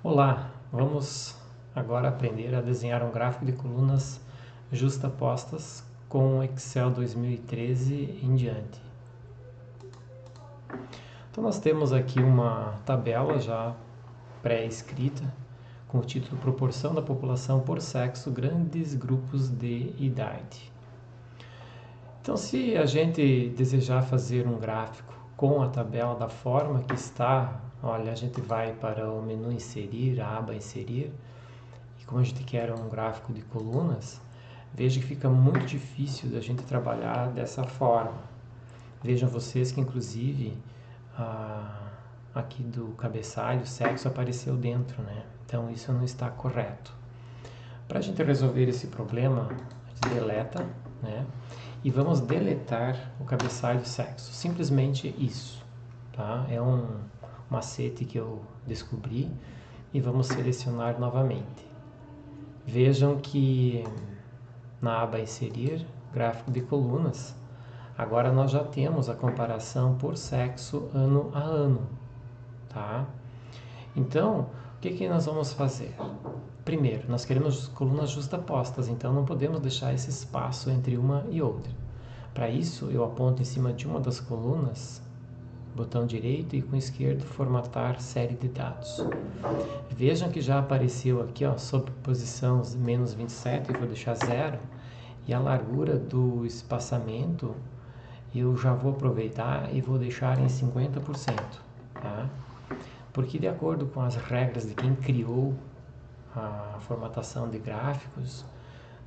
Olá, vamos agora aprender a desenhar um gráfico de colunas justapostas com Excel 2013 em diante. Então nós temos aqui uma tabela já pré-escrita com o título Proporção da população por sexo, grandes grupos de idade. Então se a gente desejar fazer um gráfico com a tabela da forma que está, olha, a gente vai para o menu inserir, a aba inserir, e como a gente quer um gráfico de colunas, veja que fica muito difícil da gente trabalhar dessa forma. Vejam vocês que inclusive aqui do cabeçalho, sexo apareceu dentro, né? Então isso não está correto. Para a gente resolver esse problema, a gente deleta, né? E vamos deletar o cabeçalho sexo. Simplesmente isso, tá? É um macete que eu descobri e vamos selecionar novamente. Vejam que na aba inserir, gráfico de colunas, agora nós já temos a comparação por sexo ano a ano, tá? Então, o que nós vamos fazer? Primeiro, nós queremos colunas justapostas, então não podemos deixar esse espaço entre uma e outra. Para isso, eu aponto em cima de uma das colunas, botão direito e com esquerdo formatar série de dados. Vejam que já apareceu aqui, ó, sob posição menos 27, eu vou deixar 0, e a largura do espaçamento eu já vou aproveitar e vou deixar em 50%, tá? Porque de acordo com as regras de quem criou a formatação de gráficos,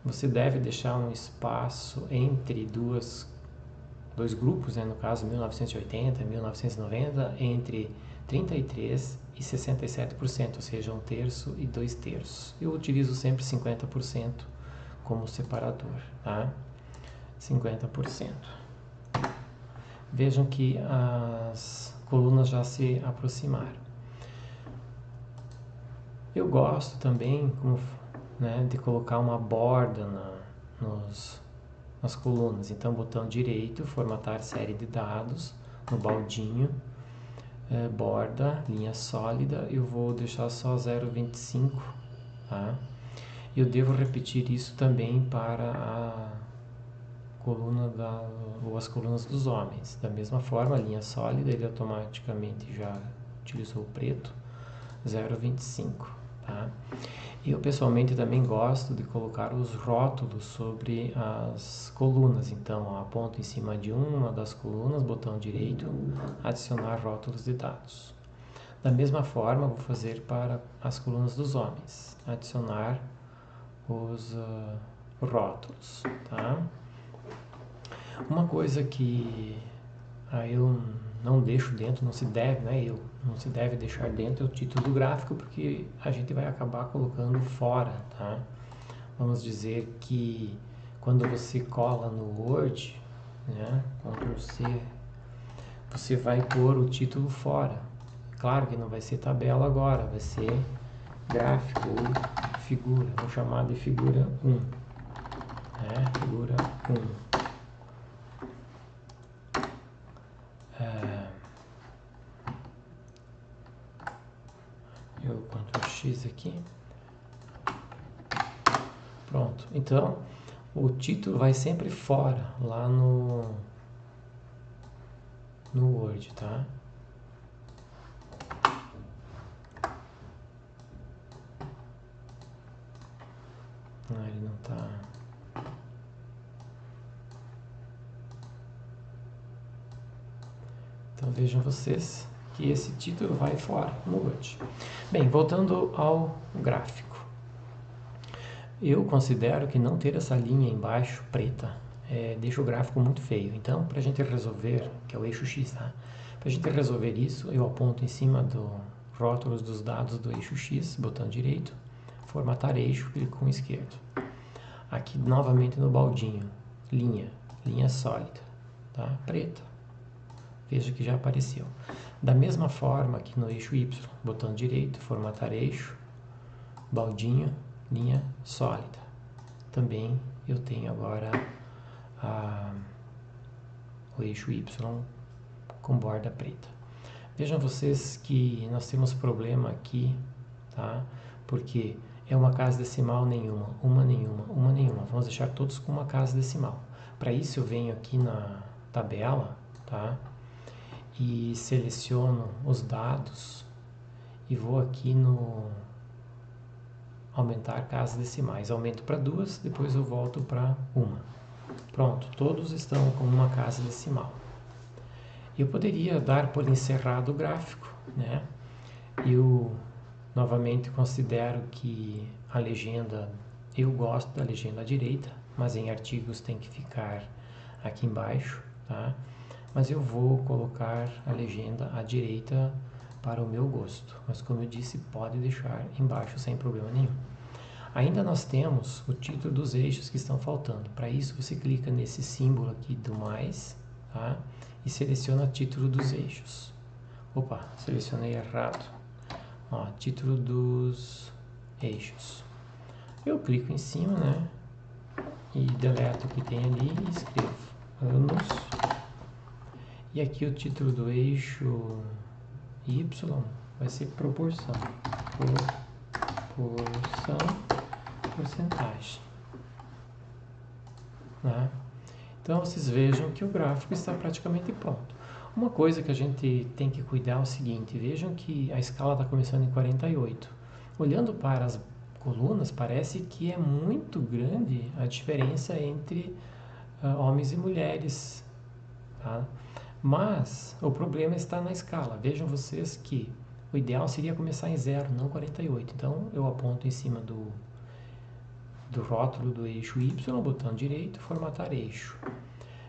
você deve deixar um espaço entre dois grupos, né, no caso 1980 e 1990, entre 33% e 67%, ou seja, 1/3 e 2/3. Eu utilizo sempre 50% como separador, tá? 50%. Vejam que as colunas já se aproximaram. Eu gosto também de colocar uma borda nas colunas. Então, botão direito, formatar série de dados, no baldinho, borda, linha sólida, eu vou deixar só 0,25, tá? Eu devo repetir isso também para a coluna ou as colunas dos homens. Da mesma forma, a linha sólida, ele automaticamente já utilizou o preto, 0,25, tá? Eu pessoalmente também gosto de colocar os rótulos sobre as colunas. Então, aponto em cima de uma das colunas, botão direito, adicionar rótulos de dados. Da mesma forma, vou fazer para as colunas dos homens, adicionar os rótulos, tá? Uma coisa que eu não deixo dentro, não se deve, né? Não se deve deixar dentro é o título do gráfico, porque a gente vai acabar colocando fora, tá? Vamos dizer que quando você cola no Word, né? Ctrl C, você vai pôr o título fora. Claro que não vai ser tabela agora, vai ser gráfico ou figura. Vou chamar de figura 1, né? Figura 1. Eu Ctrl X aqui. Pronto. Então, o título vai sempre fora, lá no Word, tá? Ah, ele não tá... Então, vejam vocês que esse título vai fora no Word. Bem, voltando ao gráfico. Eu considero que não ter essa linha embaixo, preta, deixa o gráfico muito feio. Então, para a gente resolver, que é o eixo X, tá? Para a gente resolver isso, eu aponto em cima do rótulos dos dados do eixo X, botão direito, formatar eixo, clico com esquerdo. Aqui, novamente no baldinho, linha sólida, tá? Preta. Veja que já apareceu. Da mesma forma, aqui no eixo Y, botão direito, formatar eixo, baldinho, linha sólida. Também eu tenho agora o eixo Y com borda preta. Vejam vocês que nós temos problema aqui tá? Porque é uma casa decimal nenhuma, uma nenhuma, uma nenhuma. Vamos deixar todos com uma casa decimal. Para isso eu venho aqui na tabela, tá? E seleciono os dados e vou aqui no aumentar casas decimais. Aumento para 2, depois eu volto para 1. Pronto, todos estão com uma casa decimal. Eu poderia dar por encerrado o gráfico, né? Eu novamente considero que a legenda, eu gosto da legenda à direita, mas em artigos tem que ficar aqui embaixo, tá? Mas eu vou colocar a legenda à direita para o meu gosto. Mas como eu disse, pode deixar embaixo sem problema nenhum. Ainda nós temos o título dos eixos que estão faltando. Para isso você clica nesse símbolo aqui do mais, tá? E seleciona título dos eixos. Opa, selecionei errado. Ó, título dos eixos. Eu clico em cima, né? E deleto o que tem ali e escrevo anos. E aqui o título do eixo Y vai ser proporção. Proporção, porcentagem. Né? Então vocês vejam que o gráfico está praticamente pronto. Uma coisa que a gente tem que cuidar é o seguinte, vejam que a escala está começando em 48. Olhando para as colunas, parece que é muito grande a diferença entre homens e mulheres. Tá? Mas o problema está na escala. Vejam vocês que o ideal seria começar em 0, não 48. Então eu aponto em cima do rótulo do eixo Y, botão direito, formatar eixo.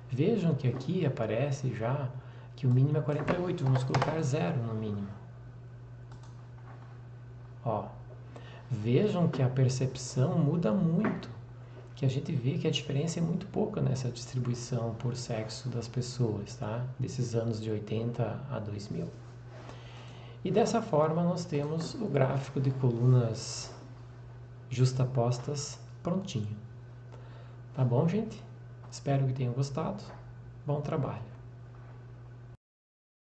Vejam que aqui aparece já que o mínimo é 48, vamos colocar 0 no mínimo. Ó, vejam que a percepção muda muito, que a gente vê que a diferença é muito pouca nessa distribuição por sexo das pessoas, tá? Desses anos de 80 a 2000. E dessa forma nós temos o gráfico de colunas justapostas prontinho. Tá bom, gente? Espero que tenham gostado. Bom trabalho.